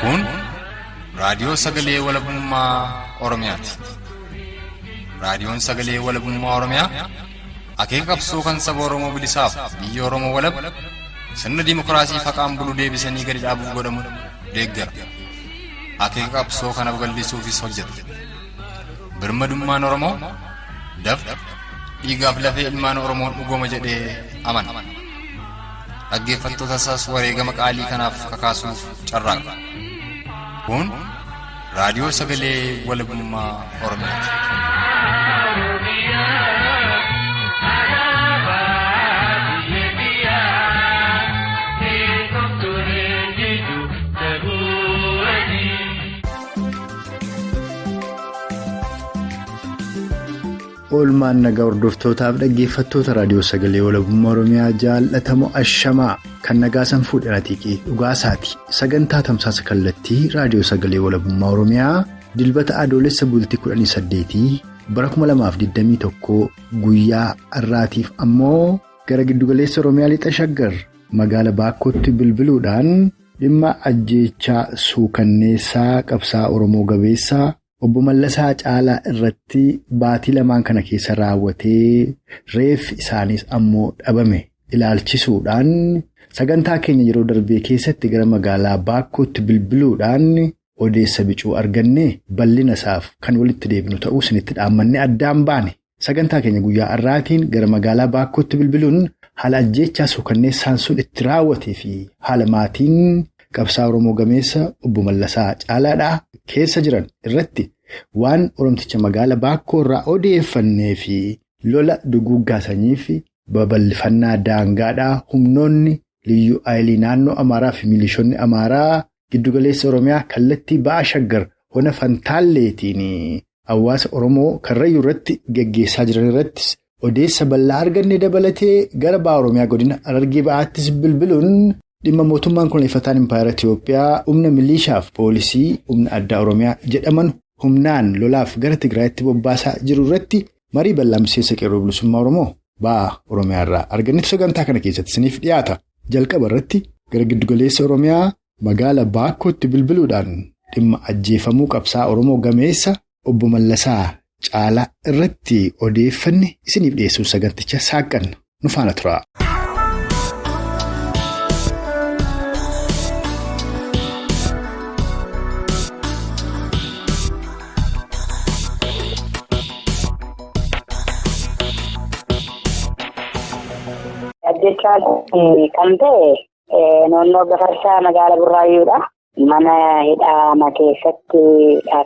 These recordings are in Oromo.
Kun raadiyoo sagalee walabummaa Oromiyaati. Raadiyoon sagalee walabummaa Oromiyaa akeeka qabsoo kan saba Oromoo bilisaaf biyya Oromoo walab sirna dimokiraasii faqaan bulu deebisanii gadi dhaabuuf godhamu deeggara. Akeeka qabsoo kana babal'isuufis hojjeta. Birmadummaan Oromoo dafqa dhiigaaf lafee ilmaan Oromoon dhugooma jedhee amana. Dhaggeeffattoota isaas wareegama qaalii kanaaf kakaasuuf carraaqa. Kun raadiyoo sagalee walabummaa Oromiyaati. Oolmaan nagaa hordoftootaaf dhaggeeffattoota raadiyoo sagalee walabummaa Oromiyaa jaallatamoo ashamaa kan nagaa sanfuu dheeratiiqii dhugaasaati. Sagantaa tamsaasa kallattii raadiyoo sagalee walabummaa Oromiyaa dilbata adoolessa bultii 18 bara 2021 guyyaa har'aatiif ammoo gara giddugaleessa Oromiyaa lixa shaggar magaala Baakkootti bilbiluudhaan dhimma ajjeechaa suukanneessaa qabsaa Oromoo gabeessaa Obbo Mallasaa Caalaa irratti baatii lamaan kana keessa raawwatee reeffi isaaniis ammoo dhabame ilaalchisuudhaan sagantaa keenya yeroo darbee keessatti gara magaalaa Baakkootti bilbiluudhaan odeessa bicuu arganne bal'ina isaaf kan walitti deebinu ta'uu isinitti dhaammanne addaan baane. Sagantaa keenya guyyaa har'aatiin gara magaalaa Baakkootti bilbiluun haala ajjeechaa suukanneessaan sun itti raawwatee fi haala maatiin qabsaa Oromoo gameessa Obbo Mallasaa Caalaadhaa keessa jiran irratti waan Oromticha magaala Baakkoo irraa odeeffannee fi lola duguuggaa sanyii fi babal'ifannaa daangaadhaa humnoonni liyyuu aayilii naannoo Amaaraa fi milishoonni Amaaraa giddugaleessa Oromiyaa kallattii ba'aa shaggar hona Fantaalleetiin hawaasa Oromoo Karrayyuu irratti geggeessaa jiran irrattis odeessa bal'aa arganne dabalatee gara ba'aa Oromiyaa godina Harargee ba'aattis bilbiluun dhimma mootummaan koloneeffataan Impaayera Itiyoophiyaa humna milishaaf poolisii humna addaa Oromiyaa jedhaman humnaan lolaaf gara Tigraayitti bobbaasaa jiru irratti marii bal'aa miseensa qeerroo bilisummaa Oromoo ba'aa Oromiyaa irraa argannetu sagantaa kana keessatti isiniif dhiyaata. Jalqaba irratti gara giddugaleessa Oromiyaa magaala Baakkootti bilbiluudhaan dhimma ajjeefamuu qabsaa Oromoo gameessa Obbo Mallasaa Caalaa irratti odeeffanne isiniif dhiyeessuun saganticha saaqanna nu faana tura. Ajjechaan kan ta'e naannoo Gafarsaa magaala Burraayyuudha. Mana hidhaa keessatti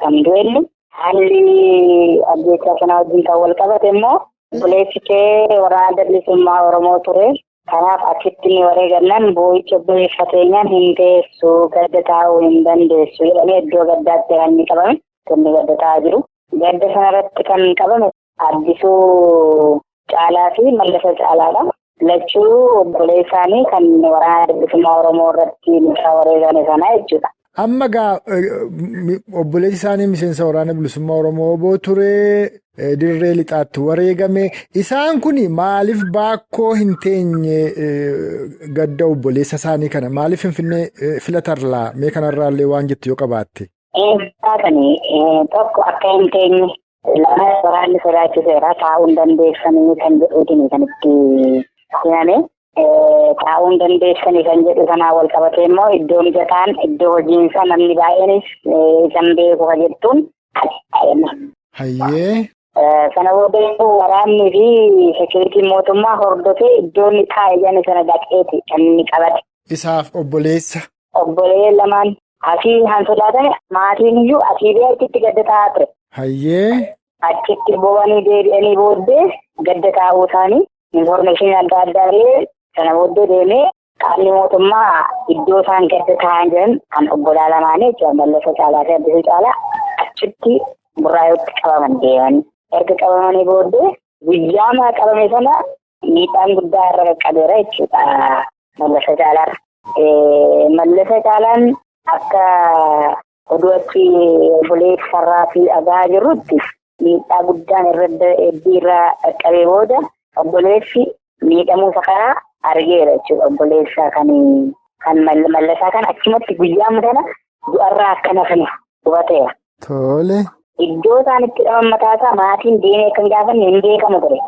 kan du'elli. Haalli ajjechaa sana wajjin kan wal qabate immoo buleessitee waraana bilisummaa Oromoo ture. Kanaaf achitti ni wareegannan boo'icha buleeffateenyaan hin teessu gadda taa'uu hin dandeessu jedhamee iddoo gaddaatti kan inni qabame kan gadda taa'aa jiru. Gadda sanarratti kan qabame Addisuu Caalaa fi Mallasa Caalaadha. Lachuu obboleessaanii kan waraana bilisummaa Oromoo irratti mucaa wareegame sana jechuudha. Amma obboleessi isaanii miseensa waraana bilisummaa Oromoo obbo Turee dirree lixaatti wareegame. Isaan kun maaliif Baakkoo hin teenye gadda obboleessa isaanii kana maaliif Finfinnee filatarlaa mee kanarraallee waan jettu yoo qabaatte? Tokko akka hin teenye lama waraanni sodaachiseera taa'uu hin dandeessanii kan jedhuutiin kan itti himame. Taa'uu hin dandeessanii kan jedhu sanaa wal qabatee immoo iddoo mijataan iddoo hojiinsaa namni baay'eenis isan beeku jettuun hayyee. Sana booda waraannii fi seekuritiin mootummaa hordofee iddoo inni taa'e jedhame sana dhaqeeti kan inni qabate. Isaaf obboleessa. Obbolee lamaan asii han sodaatame maatiin iyyuu asii biyya itti gadda taa'aa ture. Hayyee. Achitti bobanii deebi'anii booddee gadda taa'uu isaanii infoormeeshinii adda addaa sana booddee deemee qaamni mootummaa iddoo isaan gadda taa'an jiran kan obbolaa lamaanii jechuudha Mallasa Caalaa fi Addisuu Caalaa achitti Burraayyuutti qabaman deeman. Erga qabamanii booddee guyyaa qabame sana miidhaan guddaa irra qaqqabeera jechuudha Mallasa Caalaa. Mallasa Caalaan akka oduutti obboleessarraa fi dhagaa jirrutti miidhaa guddaan irra qaqqabee booda obboleessi miidhamuu isaa argeera jechuudha. Obboleessaa kan Mallasaa kan achumatti guyyaa sana du'arraa akkana kana hubateera. Tole. Iddoo isaan itti hidhaman mataasaa maatiin deemee kan gaafanne hin beekamu ture.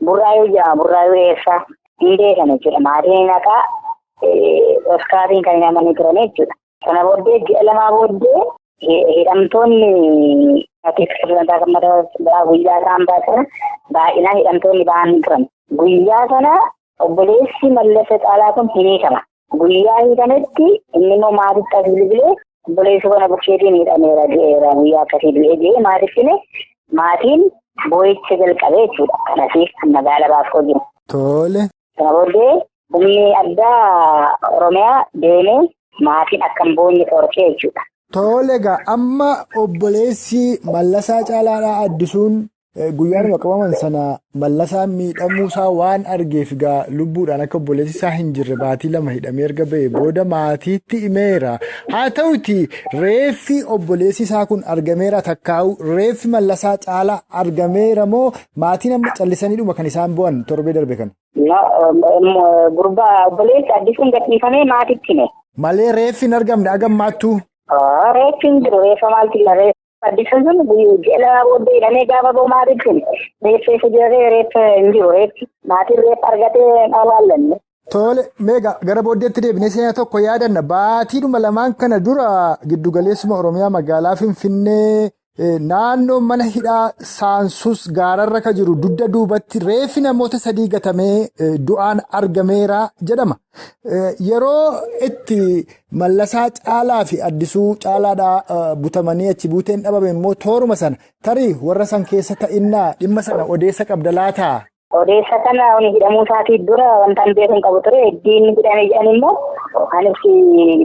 Burraayuu jedhama. Burraayuu eessaa hin beekamu jechuudha. Maatiin naqaa Oskaatiin kan hidhamanii turan jechuudha. Kana booddee ji'a lamaa booddee hidhamtoonni guyyaa isaan baasan baay'inaan hidhamtoonni ba'anii turan. Guyyaa sana obboleessi Mallasa Caalaa kun hin hiikama. Guyyaa hiikametti inni immoo maatitti as bilbilee obboleessi kana bukkeetiin hidhameera jedheera guyyaa akkasii du'ee jedhee maatitti maatiin boo'icha jalqabee jechuudha. Kanasiif magaala baafoo jiru. Tole. Kana booddee humni addaa Oromiyaa deemee maatiin akka hin boonye dhorkee jechuudha. Tole egaa amma obboleessi Mallasaa Caalaadhaa Addisuun guyyaadhuma qabaman sana Mallasaan miidhamuusaa waan argeef egaa lubbuudhaan akka obboleessi isaa hin jirre baatii lama hidhamee erga ba'e booda maatiitti himeera. Haa ta'uti reeffi obboleessi isaa kun argameera takkaa'u reeffi Mallasaa Caalaa argameera moo maatiin amma callisaniidhuma kan isaan bu'an torbee darbe kana? Gurbaa obboleessi Addisuun gadhiifamee maatitti hime. Malee reeffi hin argamne agammaattuu? Reeffi hin jiru. Reeffa maalti jira? Addisuun sun ji'a lamaa booddee hidhamee gaafa ba'u maatitti hime. Reeffa jiree reeffa hin jiru. Maatiin reeffa argatee dhaalaallanne. Tole meeqa gara booddeetti deebinee seenaa tokko yaadanna baatiidhuma lamaan kana dura giddugaleessuma Oromiyaa magaalaa Finfinnee naannoo mana hidhaa Saansus gaararra ka jiru dugda duubatti reeffi namoota 3 gatamee du'aan argameera jedhama. Yeroo itti Mallasaa Caalaa fi Addisuu Caalaadhaa butamanii achi buuteen dhabame immoo tooruma sana tarii warra san keessa ta'innaa dhimma sana odeessa qabda laataa? Odeessa kana hidhamuu isaatii dura wanta hin beekne qabu ture. Iddiin hidhame jedhan immoo anis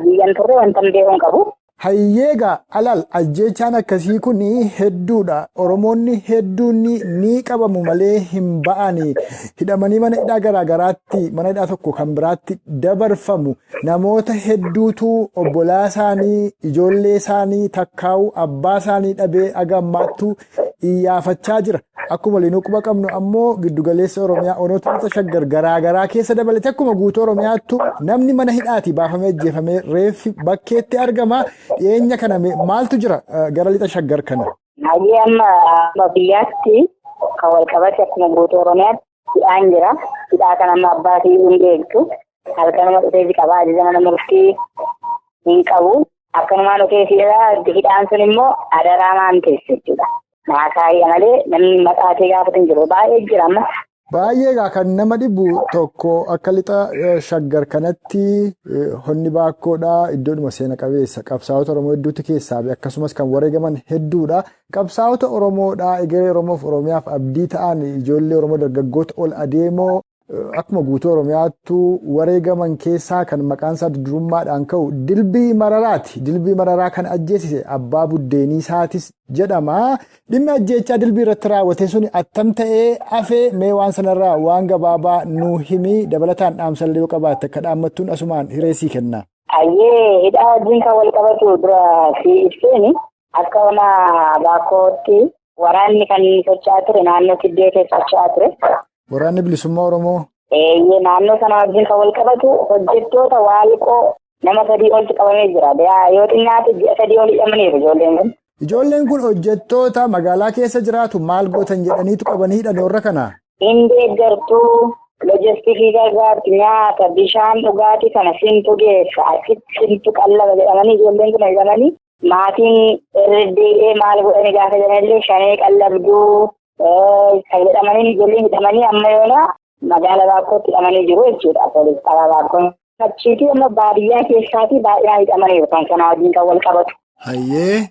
biyyan turre wanta hin beekne qabu. Hayyeegaa alal ajjeechaan akkasii kun hedduudha. Oromoonni hedduun ni qabamu malee hin ba'anii hidhamanii mana hidhaa garaagaraatti mana hidhaa tokko kan biraatti dabarfamu. Namoota hedduutu obbolaa isaanii ijoollee isaanii takkaa'u abbaa isaanii dhabee agammaattu iyyaafachaa jira. Akkuma waliin quba qabnu ammoo giddugaleessa Oromiyaa onoota lixa shaggar garaagaraa keessa dabalate akkuma guutuu Oromiyaattu namni mana hidhaati baafamee ajjeefamee reeffi bakkeetti argama. Dhiyeenya kana maaltu jira gara lixa shaggar kana? Hayyee amma biyyaatti kan wal qabate akkuma guutuu Oromiyaatti hidhaan jira. Hidhaa kana amma abbaatii hin beektu. Halkanuma dhufeefi qabaa ajaja mana murtii hin qabu. Akkanumaan dhufeefiidha. Hidhaan sun immoo adaraa maan teesse jechuudha. Naasaayya malee namni maqaatee gaafatu hin jiru. Baay'ee jira amma. Baay'eegaa kan nama dhibu tokko akka lixa shaggar kanatti honni baakkoodhaa iddoodhuma seena qabeessa qabsaa'ota Oromoo hedduutti keessaa akkasumas kan wareegaman hedduudha. Qabsaa'ota Oromoodhaa egeree Oromoof Oromiyaaf abdii ta'an ijoollee Oromoo dargaggoota ol adeemoo akkuma guutuu Oromiyaattu wareegaman keessaa kan maqaan isaa durummaadhaan ka'u Dilbii Mararaati. Dilbii Mararaa kan ajjeesise abbaa buddeenii isaatis jedhama. Dhimmi ajjeechaa Dilbii irratti raawwate suni attam ta'ee hafee mee waan sanarraa waan gabaabaa nuu himi dabalataan dhaamsallee yoo qabaatte akka dhaammattuun asumaan hireessii kenna. Hayyee hidhaa wajjin kan wal qabatu dura fi ibseeni akka ona baakkootti waraanni kan socho'aa ture naannoo Tiddee keessa socho'aa ture. Waraanni bilisummaa Oromoo. Naannoo sana wajjin kan wal qabatu hojjettoota Waaliqoo nama 3 olti qabamee jira. Yoo xinnaatti ji'a 3 ol hidhamaniiru ijoolleen kun. Ijoolleen kun hojjettoota magaalaa keessa jiraatu maal gootan jedhaniitu qabanii hidhan warra kana? Deeggartuu loojistikii gargaartu nyaata bishaan dhugaatii kana sintu geessa achitti sintu qallaba jedhamanii ijoolleen kun hidhamanii maatiin irra maal godhanii gaafa jedhanillee shanee qallabduu kan jedhamanii ijoolleen hidhamanii amma yoona magaalaa Baakkootti hidhamanii jiru jechuudha. Poolis qabaa Baakkoon achiitii amma baadiyyaa keessaatii baay'inaan hidhamaniiru kan kana wajjin kan wal qabatu. Hayyee.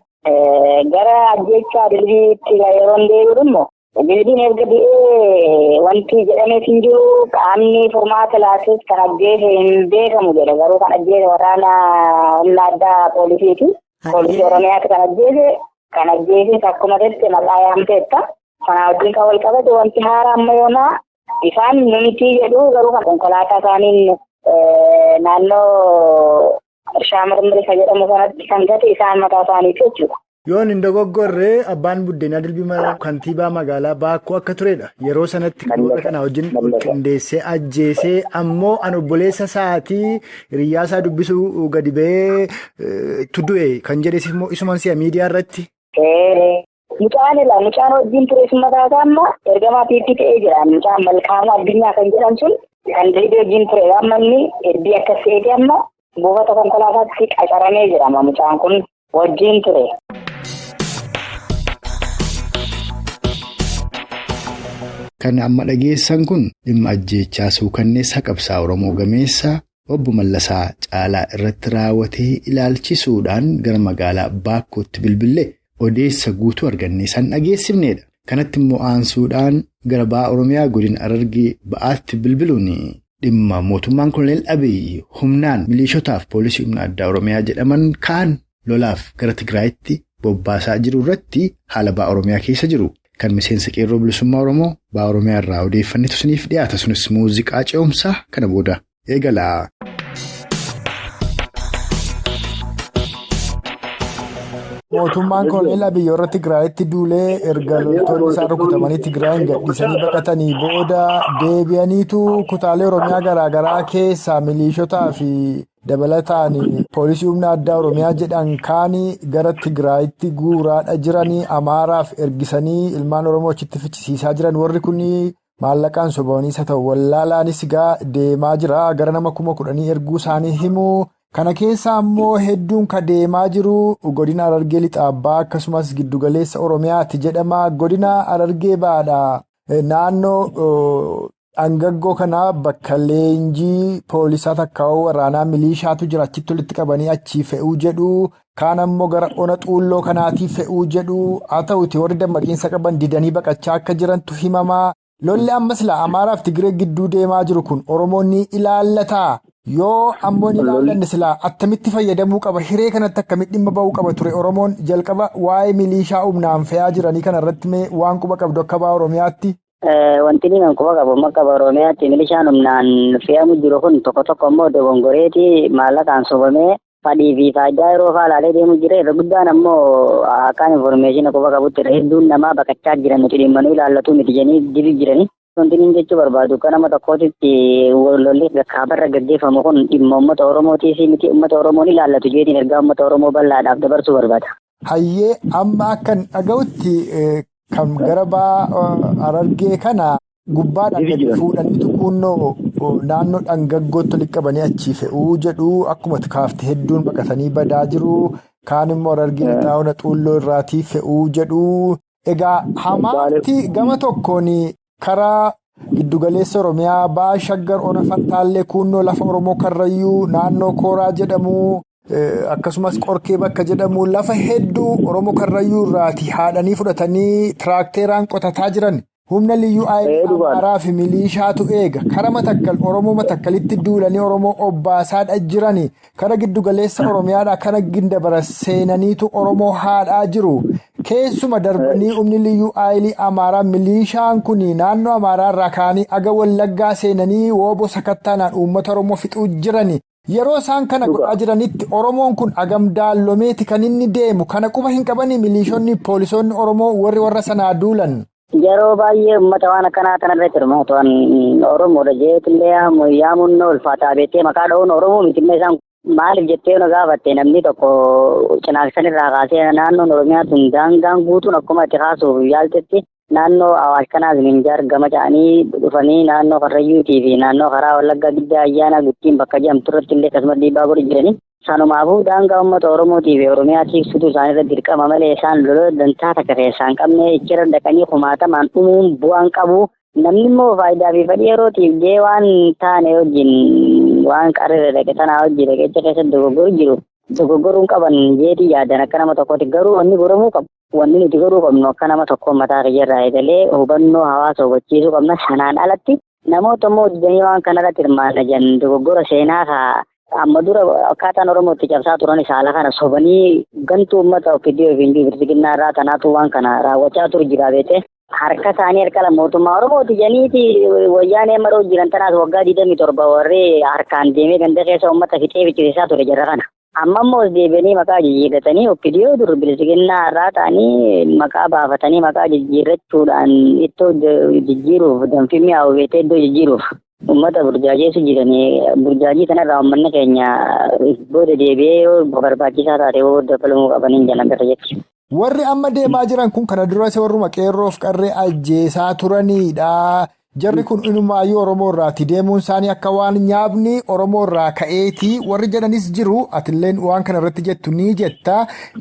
Gara ajjeechaa Dilbiitti yeroo deebi'u immoo Dilbiin erga du'ee wanti jedhameef hin jiru qaamni furmaata laatus kan ajjeese hin beekamu jedha. Garuu kan ajjeese waraana humna addaa poolisiiti. Poolisii Oromiyaatti kan ajjeese akkuma ta'e maqaa yaamteetta. Kana wajjin kan wal qabatu wanti haaraa amma yoonaa isaan nuti jedhu garuu kan konkolaataa isaaniin naannoo Irshaa Mirmirisa jedhamu sanatti kan gate isaan mataa isaaniiti jechuudha. Yoon hin dogoggorree abbaan buddeenaa Dilbii kantiibaa magaalaa Baakkoo akka turedha. Yeroo sanatti warra kana wajjin qindeessee ajjeesee ammoo an obboleessa isaatii hiriyyaa isaa dubbisuu gadi ba'ee tuddu'e kan jedhes immoo isuman si'a miidiyaa irratti. Mucaan wajjin ture sun mataa isaa amma ergamaa piippii ta'ee jira. Mucaan Malkaamuu Addunyaa kan jedhan sun kan Dilbii wajjin ture amma inni heddii akkas ta'eeti amma buufata konkolaataatti qacaramee jedhama mucaan kun wajjin ture. Kan amma dhageessan kun dhimma ajjeechaa suukanneessa qabsaa Oromoo gameessa obbo Mallasaa Caalaa irratti raawwatee ilaalchisuudhaan gara magaalaa Baakkootti bilbilee odeessa guutuu argannee san dhageessifnedha. Kanatti immoo aansuudhaan gara ba'a Oromiyaa godina Harargee ba'aatti bilbiluun dhimma mootummaan Koloneel Abiyyi humnaan milishotaaf poolisii humna addaa Oromiyaa jedhaman kaan lolaaf gara Tigraayitti bobbaasaa jiru irratti haala ba'a Oromiyaa keessa jiru. Kan miseensa qeerroo bilisummaa Oromoo ba'a Oromiyaa irraa odeeffannetu isiniif dhiyaata. Sunis muuziqaa ce'umsaa kana booda eegala. Mootummaan Koloneel Abiyyi warra Tigraayitti duulee erga loltoonni isaa rukutamanii Tigraayin gadhiisanii baqatanii booda deebi'aniitu kutaalee Oromiyaa garaagaraa keessaa milishotaa fi dabalataan poolisii humna addaa Oromiyaa jedhan kaanii gara Tigraayitti guuraadha jiranii Amaaraaf ergisanii ilmaan Oromoo achitti fichisiisaa jiran warri kun maallaqaan sobaniis haa ta'u wallaalaanis deemaa jira gara nama 10,000 erguu isaanii himu. Kana keessa ammoo hedduun ka deemaa jiru godina Harargee Lixaabbaa akkasumas giddugaleessa Oromiyaatti jedhama. Godina Harargee baadha naannoo Angaggoo kana bakka leenjii poolisaa takkaa'uu waraanaa milishaatu jira achitti walitti qabanii achii fe'uu jedhu. Kaan ammoo gara ona xuulloo kanaatii fe'uu jedhu. Haa ta'uti warri dammaqiinsa qaban didanii baqachaa akka jirantu himama. Lolli ammas Amaaraaf Tigree gidduu deemaa jiru kun Oromoon ni ilaallataa? Yoo ammoo ni ilaallanne silaa attamitti fayyadamuu qaba? Hiree kanatti akkamitti dhimma ba'uu qaba ture Oromoon? Jalqaba waa'ee milishaa humnaan fe'aa jiranii kanarratti mee waan quba qabdu akka ba'a Oromiyaatti? Wanti inni quba qabu akka ba'a Oromiyaatti milishaan humnaan fe'amu jiru kun tokko tokko immoo dogongoreetii maallaqaan sobamee fadhii fi faayidaa yeroo faalaalee deemu jira. Irra guddaan ammoo akkaan informeeshina quba qabutti hedduun namaa baqachaa jiran nuti dhimma nu ilaallatu miti jedhanii dibii jiranii. Wanti inni jechuu barbaadu kan nama tokkootitti lolli kaabarra gaggeeffamu kun dhimma uummata Oromootii fi miti uummata Oromoon ilaallatu jeetiin ergaa uummata Oromoo bal'aadhaaf dabarsuu barbaada. Hayyee amma akkan dhaga'utti kan gara ba'a Harargee kana gubbaadhaan gadi fuudhaniitu kunnoo naannoo Angaggootti walitti qabanii achii fe'uu jedhu akkuma kaafte hedduun baqatanii badaa jiru. Kaan immoo Harargee Lixaa xuulloo irraatii fe'uu jedhu. Egaa hamaatti gama tokkoon karaa giddugaleessa Oromiyaa ba'a Shaggar Ona Fantaallee kunnoo lafa Oromoo Karrayyuu naannoo Kooraa jedhamu akkasumas Qorkee bakka jedhamu lafa hedduu Oromoo Karrayyuu irraati haadhanii fudhatanii tiraakteeraan qotataa jiran. Humna liyyuu Amaaraa fi milishaatu eega. Kara Matakkal Oromoo Matakkalitti duulanii Oromoo obbaasaadha jirani. Kara giddugaleessa Oromiyaadhaa kana gindabara seenaniitu Oromoo haadhaa jiru. Keessuma darbanii humni liyyuu Amaaraa milishaan kun naannoo Amaaraa irraa kaanii aga Wallaggaa seenanii wooboo sakattaanaan uummata Oromoo fixuu jirani. Yeroo isaan kana godhaa jiranitti Oromoon kun agam daallomeeti kan inni deemu. Kana quba hin qabanii milishoonni poolisoonni Oromoo warra sanaa duulan. Yeroo baay'ee uummata waan akkanaa kanarratti hirmaatu Oromoodha jeetillee yaamuun ulfaataa beektee maqaa dha'uun Oromoo mitimma isaan maaliif jettee nu gaafatte namni tokko cinaaksan irraa kaasee naannoon Oromiyaa tun daangaan guutuun akkuma itti kaasuuf yaaltetti naannoo Awaash kanaas Minjaar gama ca'anii dhufanii naannoo Karrayyuutii fi naannoo karaa Wallaggaa Giddaa Ayyaanaa Guttiin bakka jedhamtu irratti illee akkasumas dhiibbaa godhu jiranii. Sanumaafuu daangaa uummata Oromootii fi Oromiyaatiif suutuu isaaniirra dirqama malee isaan loloo dantaa takka keessaa hin qabne ichirra dhaqanii kumaatamaan dhumuun bu'aan qabu. Namni immoo faayidaa fi fedhii yerootiif jee waan taane wajjin waan qarrira dhaqe sanaa wajjin dhaqecha keessatti dogoggoru jiru. Dogoggoruun qaban jeetii yaadan akka nama tokkooti garuu wanni godhamuu qabu. Wanni nuti godhuu qabnu akka nama tokko mataa irraa eegalee hubannoo hawaasa hubachiisuu qabna. Sanaan alatti namoota immoo hojjetanii waan kanarratti hirmaata jiran dogoggora seenaa amma dura akkaataan Oromootti cabsaa turan saala kana sobanii gantuu uummata ofiitii fi bilisiginnaa irraa tanaatu waan kana raawwachaa turu jira beete harka isaanii harka mootummaa Oromooti janiiti wayyaanee maroo jiran tanaas waggaa 27 warri harkaan deemee ganda keessa uummata fixee fichisiisaa ture jira kana. Amma immoo deebi'anii maqaa jijjiirratanii okkidiyoo dur bilisiginnaa irraa ta'anii maqaa baafatanii maqaa jijjiirrachuudhaan ittoo jijjiiruuf danfimii hawwatee iddoo jijjiiruuf uummata burjaajeessu jiranii burjaajii kanarraa uummanni keenya booda deebi'ee yoo barbaachisaa taate yoo dabalamuu qabaniin jala gara jechuudha. Warri amma deemaa jiran kun kana dura isa warruma qeerroof qarree ajjeesaa turanidha. Jarri kun inumaayyuu Oromoo irraati deemuun isaanii akka waan nyaabni Oromoo irraa ka'eeti warri jedhanis jiru atilleen waan kana irratti jettu ni jetta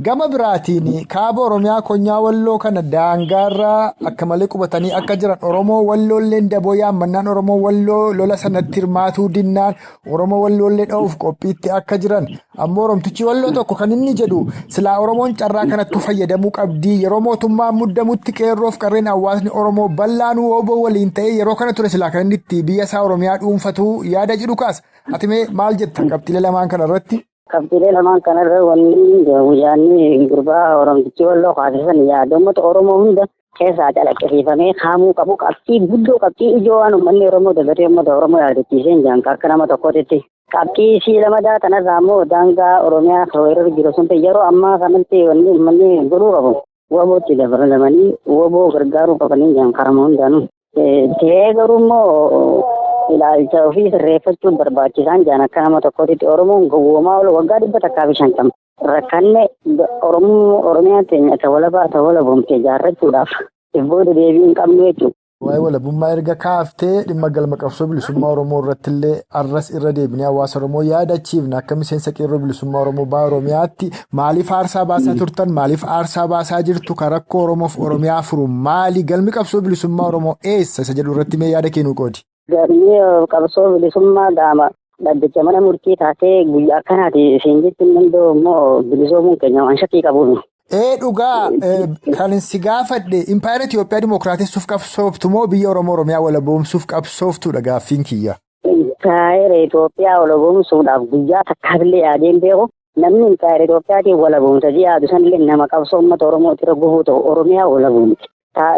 gama biraatiin kaaba Oromiyaa konyaa walloo kana daangaarraa akka malee qubatanii akka jiran Oromoo walloolleen daboo yaammannaan Oromoo walloo lola sanatti hirmaatuu dinnaan Oromoo walloollee dha'uuf qophiitti akka jiran ammoo Oromtichi walloo tokko kan inni jedhu silaa Oromoon carraa kanatti fayyadamuu qabdi yeroo mootummaan muddamutti qeerroof qarreen hawaasni Oromoo bal'aanuu obbo waliin ta'ee yeroo kana ture silaa kan inni itti biyya isaa Oromiyaa dhuunfatu yaada jedhu kaas ati mee maal jetta qabxiilee lamaan kana irratti? Qabxiilee lamaan kanarra wanni guyyaanni gurbaa Oromtichi walloo kaasisan yaada uummata Oromoo hunda keessaa calaqqisiifamee kaamuu qabu qabxii guddoo qabxii ijoo waan uummanni Oromoo dabalatee uummata Oromoo yaadachiisee hin jaanka akka nama tokkootti. Qabxii ishii lamadaa kanarraa immoo daangaa Oromiyaa weerarra jiru sun yeroo ammaa kanatti wanni uummanni godhuu qabu. Wabootti dabalamanii waboo gargaaruu qabanii jaan karama hundaanuu. Ta'ee garuu immoo ilaalcha ofii sirreeffachuun barbaachisaan jaan akka nama tokkootti Oromoon gowwoomaa ol waggaa 150 rakkanne Oromiyaa teenya ta'aa walabumtee ijaarrachuudhaaf booda deebii hin qabnu jechuudha. Waa'ee walabummaa erga kaaftee dhimma galma qabsoo bilisummaa Oromoo irrattillee arras irra deebinee hawaasa Oromoo yaadachiifna akka miseensa qeerroo bilisummaa Oromoo baha Oromiyaatti maaliif aarsaa baasaa turtan maaliif aarsaa baasaa jirtu kan rakkoo Oromoof Oromiyaa furu maali galmi qabsoo bilisummaa Oromoo eessa isa jedhu irratti mee yaada kennuu qoodi. Galmi qabsoo bilisummaa daama dhaddacha mana murtii taatee guyyaa akkanaati isheen jechuun danda'u immoo bilisoomuun keenya waan shakkii qabuun. Dhugaa kan si gaafadhe impaayera Itoophiyaa dimookiraatessuuf qabsooftu moo biyya Oromiyaa walaboomsuuf qabsooftudha gaaffiin kiyya? Impaayera Itoophiyaa walaboomsuudhaaf guyyaa takkaabillee yaadeen beeku namni impaayera Itoophiyaatiin walaboomsa yaadu sanillee nama qabsoo uummata Oromooti irra gufuu ta'u Oromiyaa walaboomti.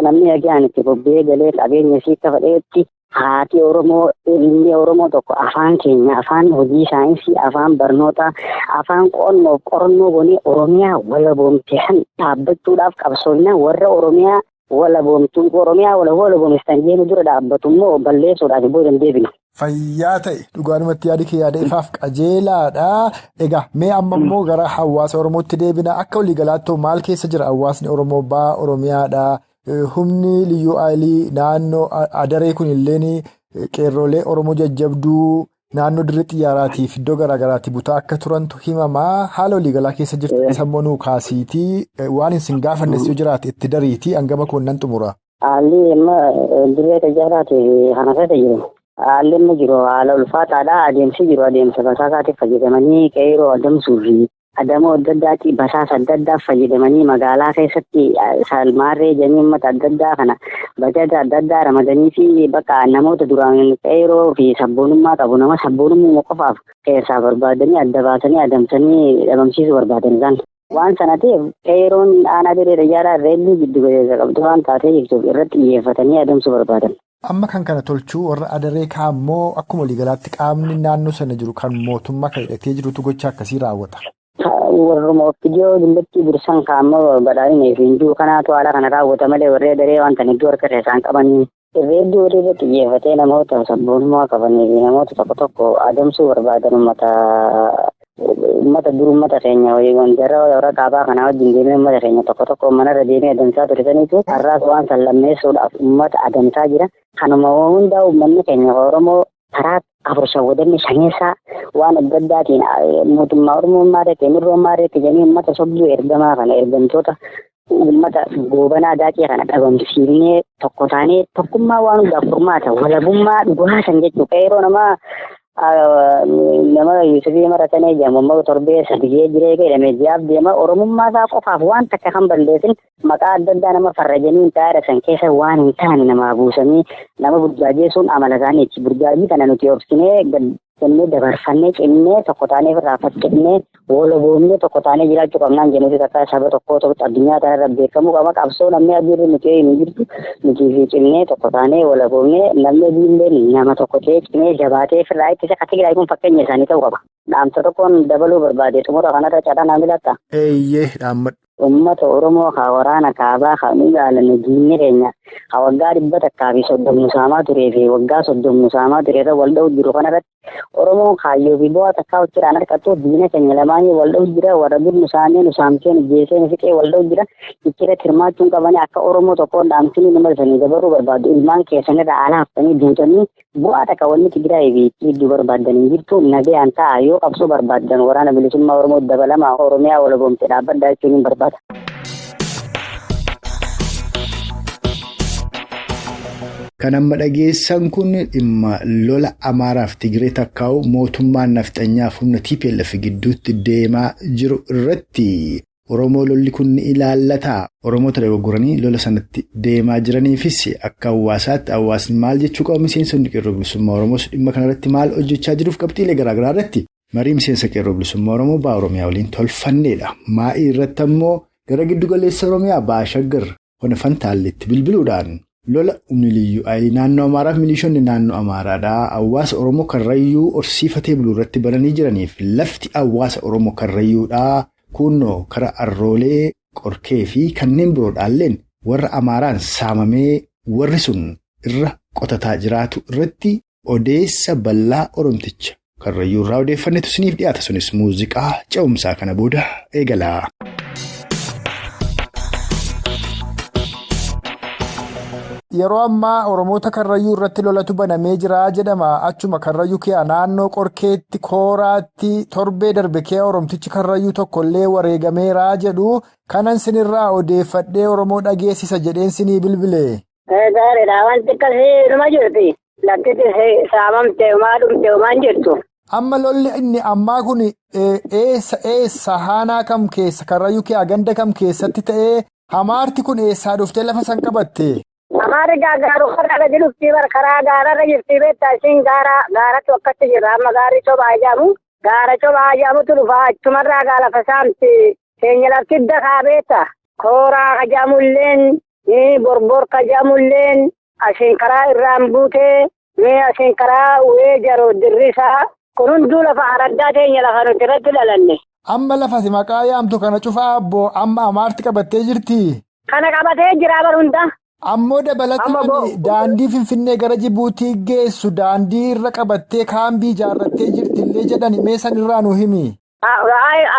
Namni dhagaan itti bobbee galee qabeenya isii akka fedheetti haati Oromoo ilmi Oromoo tokko afaan keenya afaan hojii saayinsii afaan barnootaa afaan qorannoo goonee Oromiyaa walaboomte san dhaabbachuudhaaf qabsoofna warra Oromiyaa walaboomtuu Oromiyaa walaboomstan jennu dura dhaabbatu immoo balleessuudhaaf booda hin deebinu. Fayyaa ta'e dhugaadhumatti yaadi kee yaada ifaaf qajeelaadha. Egaa mee amma immoo gara hawaasa Oromootti deebina akka waliigalaatti maal keessa jira hawaasni Oromoo baha Oromiyaadha. Humni liyyuu aayilii naannoo adaree kunillee qeerrolee Oromoo jajjabduu naannoo dirree xiyyaaraatiif iddoo garaagaraatti butaa akka turantu himamaa haala waliigalaa keessa jirtu sammuu nuu kaasiitii waan isin gaafannes yoo jiraate itti dariitii hangama koonnan xumura. Haalli amma dirree xiyyaaraatiif kana keessa jiru. Haalli inni jiru haala ulfaataadha adeemsi jiru adeemsa basaasaatiif fayyadamanii qeerroo adamsuufi. Adamoo adda addaatti basaasa adda addaa fayyadamanii magaalaa keessatti salmaarree janii uummata adda addaa kana bajaja adda addaa ramadanii fi bakka namoota duraan qeerroo fi sabboonummaa qabu nama sabboonummaa qofaaf keessaa barbaadanii adda baasanii adamsanii dhabamsiisuu barbaadan isaan. Waan sana ta'eef qeerroon aanaa dirree xiyyaaraa reellii giddu galeessa qabdu waan taatee jechuuf irratti xiyyeeffatanii adamsuu barbaadan. Amma kan kana tolchuu warra adaree kaammoo akkuma waliigalaatti qaamni naannoo sana jiru kan mootummaa kan hidhatee jirutu gocha akkasii raawwata. Warruma ofiidiyoo dullatti dursan kaammoo badhaadhinee fi hinjuu kanaatu haala kana raawwata malee warree adaree waan tan iddoo harka isaan qabanii irreeddii warri irratti xiyyeeffatee namoota sabboonummaa qabanii fi namoota tokko tokko adamsuu barbaadan uummata dur uummata keenya wanjara warra kaabaa kanaa wajjin deemee uummata keenya tokko tokko manarra deemee adamsaa turisaniitu har'aas waan san lammeessuudhaaf uummata adamsaa jira. Kanuma hundaa uummanni keenya Oromoo karaa afur shawwadanni shaneessaa waan adda addaatiin mootummaa Oromummaa reetti mirrummaa reetti jedhanii uummata sobduu ergamaa kana ergamtoota uummata goobanaa daakee kana dhabamsiifnee tokko taanee tokkummaa waan hundaaf furmaata walabummaa dhugaasan jechuudha. Qeerroo nama Yuusufii maratanii jedhamu torbee sadii jiree jedhamee ji'aaf deema Oromummaa isaa qofaaf waan takka kan balleessin maqaa adda addaa nama farrajanii taa'ee san keessa waan hin taane namaa buusanii nama burjaajeessuun amala isaaniiti. Burjaajii kana nuti obsinee jennee dabarfannee cimnee tokko taanee irraa fakkeenyee walaboomnee tokko taanee jiraachuu qabnaan jennuuti takka saba tokko addunyaa kanarra beekamuu qaba. Qabsoo namni abiirri nuti hin jirtu nuti cimnee tokko taanee walaboomnee namni abiillee nama tokko ta'ee cimee jabaatee firraa ittisa kategoorii kun fakkeenya isaanii ta'uu qaba. dhaamsa tokkoon dabaluu barbaade xumura kanarra cadhanaa milatta. Eeyyee dhaammadhu. Uummata Oromoo haa waraana kaabaa haa ilaalan diinni keenya haa waggaa 130 musaamaa turee fi waggaa 30 musaamaa ture irra wal dha'u jiru kanarratti Oromoon kaayyoo fi bu'aa takkaa hojjetaan harkattuu diina keenya lamaanii wal dha'u jira warra dur nusaamee nusaamseen jeeseen fiqee wal dha'u jira ichirratti hirmaachuun qabanii akka Oromoo tokkoon dhaamsinii nama sanii dabaruu barbaadu ilmaan keessanirra alaa haftanii duutanii bu'aa takka wanni Tigraay fi iddoo barbaadanii jirtu nagayaan ta'a yoo qabsoo barbaadan waraana bilisummaa Oromoo dabalamaa Oromiyaa walaboomte dhaabbaddaa jechuun hin barbaadu. Kan amma dhageessan kun dhimma lola Amaaraaf Tigree takkaa'u mootummaan nafxanyaaf humna TPLF gidduutti deemaa jiru irratti Oromoo lolli kun ni ilaallata. Oromoota dogoggoranii lola sanatti deemaa jiraniifis akka hawaasaatti hawaasni maal jechuu qabu miseensonni qeerroo bilisummaa Oromoos dhimma kanarratti maal hojjechaa jiruuf qabxiilee garaagaraa irratti marii miseensa qeerroo bilisummaa Oromoo ba'aa Oromiyaa waliin tolfanneedha. Maa'ii irratti ammoo gara giddu galeessa Oromiyaa ba'aa Shaggar hona Fantaalleetti bilbiluudhaan lola umniliyyuu naannoo Amaaraaf milishoonni naannoo Amaaraadhaa hawaasa Oromoo Karrayyuu horsiifatee buluu irratti bananii jiraniif lafti hawaasa Oromoo Karrayyuudhaa kunnoo kara Arroolee Qorkee fi kanneen biroodhaalleen warra Amaaraan saamamee warri sun irra qotataa jiraatu irratti odeessa bal'aa Oromticha Karrayyuu irraa odeeffannetu isiniif dhiyaata. Sunis muuziqaa ce'umsaa kana booda eegala. Yeroo ammaa Oromoota Karrayyuu irratti lolatu banamee jira jedhama. Achuma Karrayyuu kee naannoo Qorkeetti Kooraatti torbee darbe kee Oromtichi Karrayyuu tokkollee wareegameera jedhu kanan sinirraa odeeffadhee Oromoo dhageessisa jedheen sinii bilbile. Gaariidha wanti akkasii dhuma jirti. Lakkiti saamamtee maa dhumtee maan jirtu. Amma lolli inni ammaa kun eessa haanaa kam keessa Karrayyuu kee ganda kam keessatti ta'ee hamaarti kun eessaa dhuftee lafa san qabatte? Amaari gaaruu har'a jirti karaa gaararra jirti beektaa isiin gaaratti akkatti jirra amma gaarii sobaa ijaamu gaara sobaa ijaamutu dhufa achumarraa gaalafa saamti keenya lafti dakaa beekta kooraa kajaamulleen borbor kajaamulleen asiin karaa irraan buutee asiin karaa uwee jaroo dirrisaa kun hunduu lafa araddaa teenya lafa nuti irratti dhalanne. Amma lafati maqaa yaamtu kana cufaa abboo amma amaarti qabattee jirti. Kana qabatee jira barunda. Ammoo dabalataan daandii Finfinnee gara Jibuutii geessu daandii irra qabattee kaambii ijaarrattee jirtillee jedhani mee san irraa nu himi.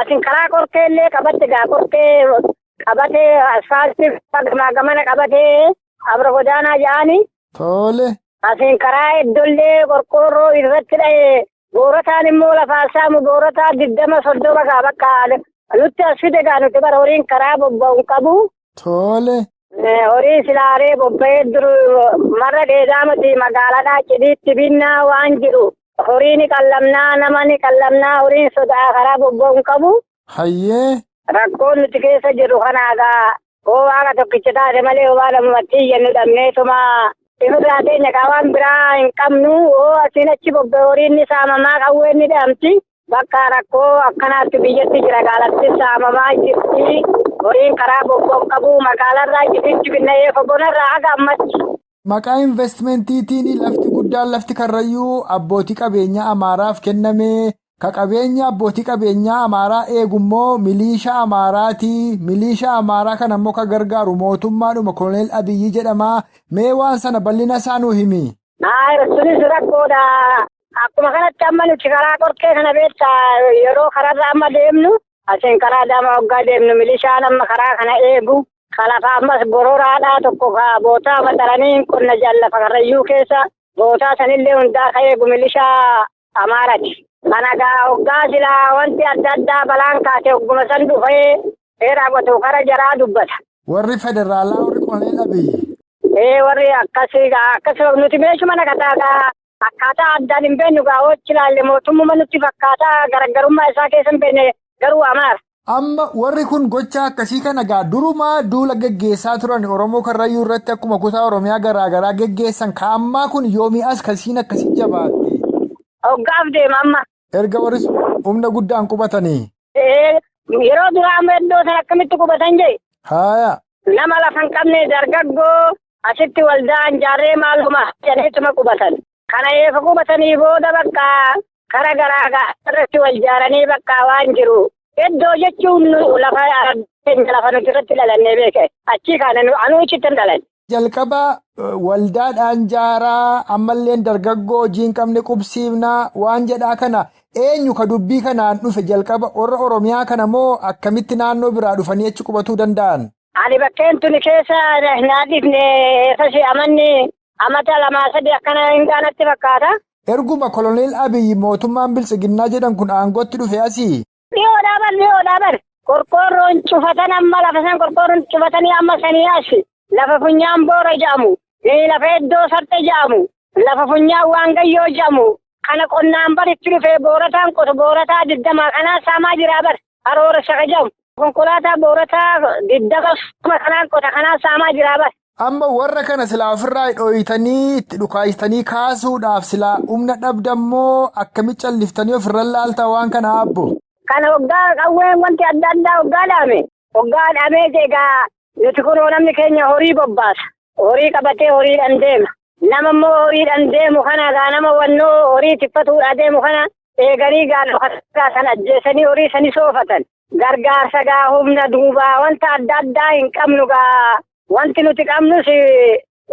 Asin karaa Qorkee illee qabatte gaa Qorkee qabatee asfaaltii gamana qabatee abra godaanaa ja'ani. Tole. Asin karaa iddollee qorqoorroo irratti dha'ee boorataan immoo lafaa saamu boorataa 20-30 gaa bakka nutti as fide gaa nuti bara horiin karaa bobba'u qabu. Tole. Horii silaalee bobba'ee marra dheedaamati magaalaadhaa cidhiitti binnaa waan jiru horii ni qallamnaa nama ni qallamnaa horiin sodaa karaa bobba'uun qabu. Hayyee. Rakkoon nuti keessa jiru kanaagaa hoo waaqa tokkicha taate malee hoo lamatti iyyannu dhabneetuma ifirraa teenya waan biraa hin qabnu hoo asiin achi bobba'e horiin ni saamamaa qawween ni dhamti bakka rakkoo akkanaatti biyyatti jira gaalatti saamamaa jirti. Horiin karaa bobba'u qabu magaalarraa cidhiitti binna'ee fogonarraa haga ammatti. Maqaa investimentiin lafti guddaan lafti Karrayyuu abbootii qabeenyaa Amaaraaf kenname ka qabeenya abbootii qabeenyaa Amaaraa eegummoo milishaa Amaaraati. Milishaa Amaaraa kan ammoo ka gargaaru mootummaadhuma Koloneel Abiyyi jedhama. Mee waan sana bal'ina isaa nuu himi. Sunis rakkoodha. Akkuma kanatti amma nuti karaa Qorkee kana beektaa yeroo kararra amma deemnu. Asiin karaa dama waggaa deemnu milishaan amma karaa kana eegu kalafa ammas bororaadhaa tokko bootaa maxaranii qonna jallafa Karrayyuu keessa bootaa sanillee hundaa ka eegu milishaa Amaarati. Kana gaa waggaa silaa wanti adda addaa balaan kaate hogguma san dhufee seera qotuu kara jaraa dubbata. Warri federaalaa warri Koloneel Abiyyi. Warri akkasuma nuti meeshuma naqataa akkaataa addaan hin beeknu gaa hojii ilaalle mootummaa nutti fakkaataa garaagarummaa isaa keessa hin beekne. Garuu Amaar. Amma warri kun gocha akkasii kana gaa durumaa duula geggeessaa turan Oromoo Karrayyuu irratti akkuma kutaa Oromiyaa garaagaraa geggeessan kaammaa kun yoomii as kasiin akkasii jabaatte. Hoggaaf deema amma. Erga warri humna guddaan qubatanii. Yeroo duraa amma iddoo sana akkamitti qubatan jee. Haaya. Nama lafa hin qabne dargaggoo asitti waldaan jaarree maaluma jedhaniituma qubatan. Kana eefa qubatanii booda bakka kara garaa irratti wal ijaaranii bakka waan jiru. Iddoo jechuun lafa nuti irratti dhalannee beeke. Achii kaana anuu achitti hin dhalan. Jalqaba waldaadhaan jaaraa ammallee dargaggoo hojii hin qabne qubsiifnaa waan jedhaa kana eenyu ka dubbii kanaan dhufe jalqaba warra Oromiyaa kana moo akkamitti naannoo biraa dhufanii achi qubatuu danda'an? Ani bakkeen tuni keessa naadifne sashi amanni amata 2-3 akkana hin gaanatti fakkaata. Erguma Koloneel Abiyyi mootummaan Biltsiginnaa jedhan kun aangootti dhufe asii? Dhiyoo. Qorqoorroon cufatan amma lafa san qorqoorroon cufatanii amma sanii asi. Lafa funyaan boora jedhamu. Lafa iddoo sarte jedhamu. Lafa funyaan waangayyoo jedhamu. Kana qonnaan baritti dhufee boorataan qotu boorataa 20 kanaa saamaa jiraa bar. Haroora shaka jedhamu. Konkolaataa boorataa 20 kanaan qota kanaa saamaa jiraa bar. Amma warra kana silaa ofirraa dhooyitanii itti dhukaayitanii kaasuudhaaf silaa humna dhabdammoo akkamitti calliftanii ofirra laaltaa waan kana abbo? Kana hoggaa qawween wanti adda addaa hoggaa dhaame. Hoggaa dhaamee egaa nuti kunoo namni keenya horii bobbaasa. Horii qabatee horiidhaan deema. Nama immoo horiidhaan deemu kana gaa nama wannoo horii tiffatuudhaa deemu kana eeganii gaadhaa san ajjeesanii horii sani soofatan. Gargaarsa gaa humna duubaa wanta adda addaa hin qabnu gaa. Wanti nuti qabnus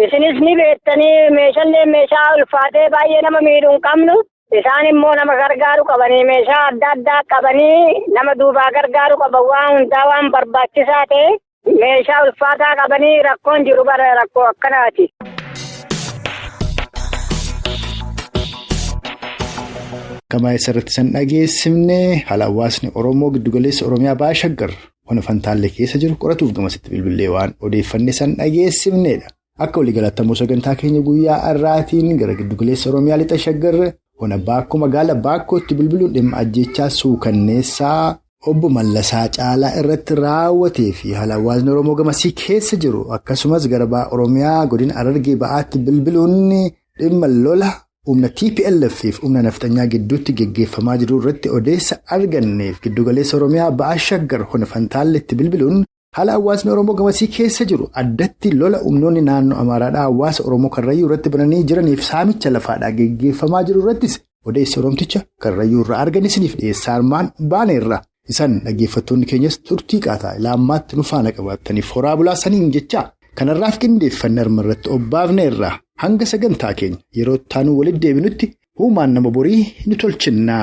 isinis ni beektanii meeshaa ulfaatee baay'ee nama miidhuu hin qabnu. Isaan immoo nama gargaaru qabanii meeshaa adda addaa qabanii nama duubaa gargaaru qaban waan hundaa waan barbaachisaa ta'e meeshaa ulfaataa qabanii rakkoon jiru bara rakkoo akkanaati. Kamaa isarratti san dhageessifne haala hawaasni Oromoo giddugaleessa Oromiyaa Baashaggar hona Fantaallee keessa jiru qoratuuf gamasitti bilbilee waan odeeffanne san dhageessifnedha. Akka waliigalattamoo sagantaa keenya guyyaa har'aatiin gara giddugaleessa Oromiyaa lixa Shaggar hona Baakkoo magaalaa Baakkootti bilbiluun dhimma ajjechaa suukanneessaa obbo Mallasaa Caalaa irratti raawwatee fi haala hawaasni Oromoo gamasii keessa jiru akkasumas gara Oromiyaa godina Harargee ba'aatti bilbiluun dhimma lola humna TPLF fi humna naftanyaa gidduutti geggeeffamaa jiru irratti odeessa arganneef giddugaleessa Oromiyaa Baashaggar hona Fantaalleetti bilbiluun haala hawaasni Oromoo gamasii keessa jiru addatti lola humnoonni naannoo Amaaraadhaa hawaasa Oromoo Karrayyuu irratti bananii jiraniif saamicha lafaadhaa geggeeffamaa jiru irrattis odeessa Oromticha Karrayyuu irraa arganisiniif dhiyeessaa armaan baaneerra. Isaan dhaggeeffattoonni keenyas turtii qaataa ilaammaatti nu faana qabaataniif horaa bulaasaniin jecha kanarraaf qindeeffanne arma irratti obbaafneerra. Hanga sagantaa keenya yeroo itti aanu walitti deebinutti uumaan nama borii ni tolchinna.